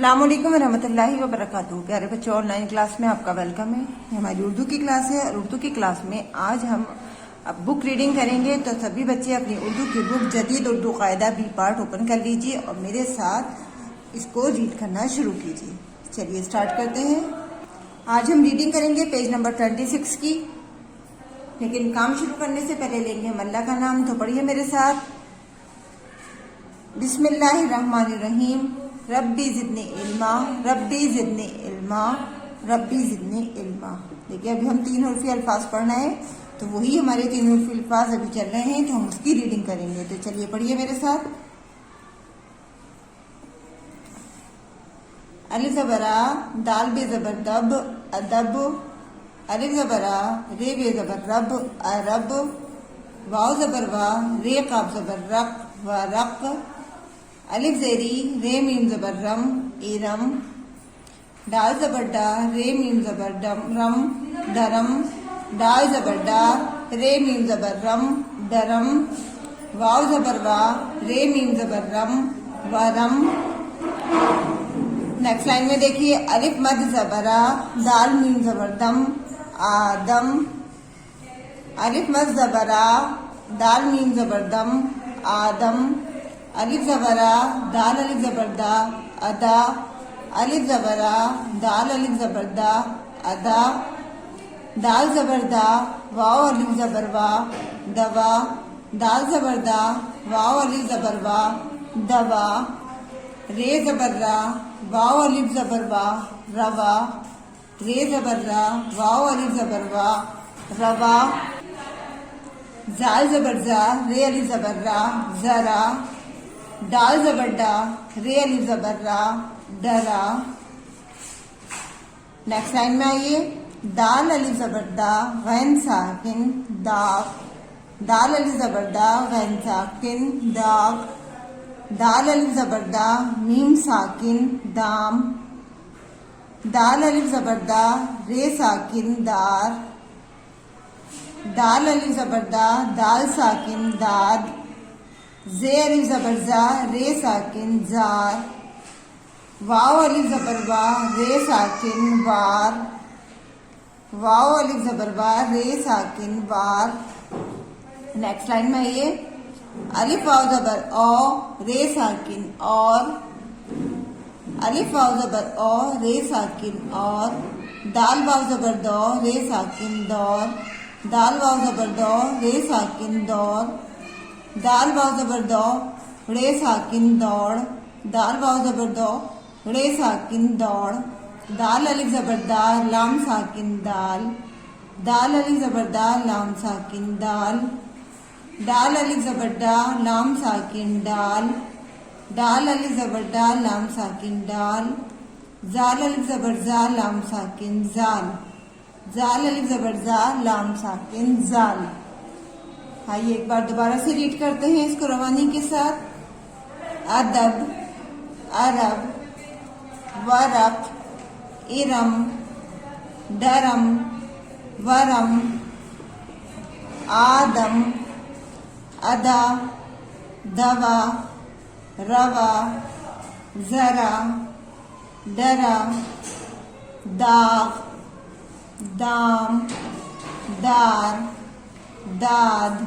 अस्सलाम वालेकुम रहमतुल्लाहि व बरकातुहू। प्यारे बच्चों, ऑनलाइन क्लास में आपका वेलकम है। ये हमारी उर्दू की क्लास है और उर्दू की क्लास में आज हम अब बुक रीडिंग करेंगे। तो सभी बच्चे अपनी उर्दू की बुक जदीद उर्दू कायदा बी पार्ट ओपन कर लीजिए और मेरे साथ इसको रीड करना शुरू कीजिए। चलिए स्टार्ट करते हैं। आज हम रीडिंग करेंगे पेज नंबर 26 की, लेकिन काम शुरू करने से पहले लेंगे हम अल्लाह का नाम। तो पढ़िए मेरे साथ, बिस्मिल्लाहिर्रहमानिर्रहीम। रब्बी ज़िदनी इल्मा, रब्बी ज़िदनी इल्मा, रब्बी ज़िदनी इल्मा। देखिए अभी हम 3 हर्फी अल्फाज पढ़ना है, तो वही हमारे 3 हर्फी अल्फाज अभी चल रहे हैं, तो हम उसकी रीडिंग करेंगे। तो चलिए पढ़िए मेरे साथ। अलिफ ज़बरा, दाल बे ज़बर दब, अदब। अलिफ ज़बरा, रे बे ज़बर रब, अरब। वाव ज़बर वा, रे काफ ज़बर रक, व रक। अलिफ ज़ेरी, रे मीम ज़बर रम, इरम। दाल ज़बर डा, रे मीम ज़बर डम, रम, डरम। दाल ज़बर डा, रे मीम ज़बर रम, डरम। वाव ज़बर वा, रे मीम ज़बर रम, वरम। नेक्स्ट लाइन में देखिए, अलिफ मद ज़बरा, दाल मीम ज़बर दम, आदम। अलिफ मद ज़बरा, दाल मीम ज़बर दम, आदम। अलिफ ज़बरा, दाल अलिफ ज़बर दा, अदा। अलिफ ज़बरा, दाल अलिफ ज़बर दा, अदा। दाल ज़बर दा, वाव अलिफ ज़बर वा, दवा। दाल ज़बर दा, वाव अलिफ ज़बर वा, दवा। रे ज़बर रा, वाव अलिफ ज़बर वा, रवा। रे ज़बर रा, वाव अलिफ ज़बर वा, रवा। जाल ज़बर जा, रे अलिफ ज़बर रा, जरा। दाल ज़बर डा, रे अलिफ ज़बर रा, डरा। नेक्स्ट लाइन में आइए, दाल अलिफ ज़बर दा, गैन साकिन, दाग। दाल अलिफ ज़बर दा, गैन साकिन, दाग। दाल अलिफ ज़बर दा, मीम साकिन, दाम। दाल अलिफ ज़बर दा, रे साकिन, दार। दाल अलिफ ज़बर दा, दाल साकिन, दाद। जे अलिफ ज़बर जा, रे साकिन, जार। वाव अलिफ ज़बर वा, रे साकिन, वार। वाव अलिफ ज़बर वा, रे साकिन, वार। नेक्स्ट लाइन में आइए, अलिफ वाव ज़बर औ, रे साकिन, और। अलिफ वाव ज़बर औ, रे साकिन, और। दाल वाव ज़बर दौ, रे साकिन, दौर। दाल वाव ज़बर दौ, रे साकिन, दौर। दाल वाव ज़बर दौ, रे साकिन, दौड़। दाल वाव ज़बर दौ, रे साकिन, दौड़। दाल अलिफ ज़बर दा, लाम साकिन, दाल। दाल अलिफ ज़बर दा, लाम साकिन, दाल। दाल अलिफ ज़बर दा, लाम साकिन, डाल। दाल अलिफ ज़बर दा, लाम साकिन, डाल। जाल अलिफ ज़बर जा, लाम साकिन, जाल। जाल अलिफ ज़बर जा, लाम साकिन, जाल। आइए एक बार दोबारा से रीड करते हैं इसको रवानी के साथ। अदब, अरब, वरक, इरम, डरम, वरम। आदम, अदा, दवा, रवा, जरा, डरा। दाग, दाम, दार, दाद,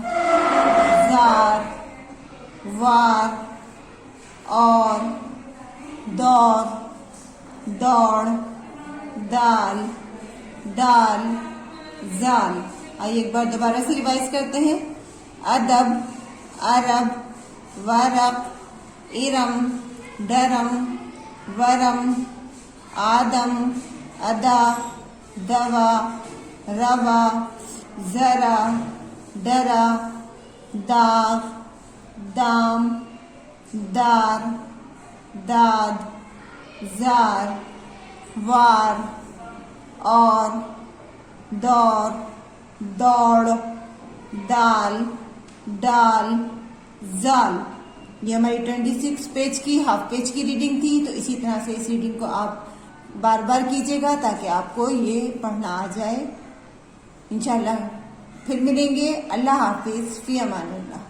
जार, वार, और, दौर, दौड़, दाल, दाल, जाल। आइए एक बार दोबारा से रिवाइज करते हैं। अदब, अरब, वरक, इरम, डरम, वरम। आदम, अदा, दवा, रवा, जरा, डरा। दाग, दाम, दार, दाद, जार, वार, और, दौर, दौड़, दाल, डाल, जाल। ये हमारी 26 पेज की हाफ पेज की रीडिंग थी। तो इसी तरह से इस रीडिंग को आप बार बार कीजिएगा ताकि आपको ये पढ़ना आ जाए। इंशाल्लाह फिर मिलेंगे। अल्लाह हाफिज, फी अमानिल्लाह।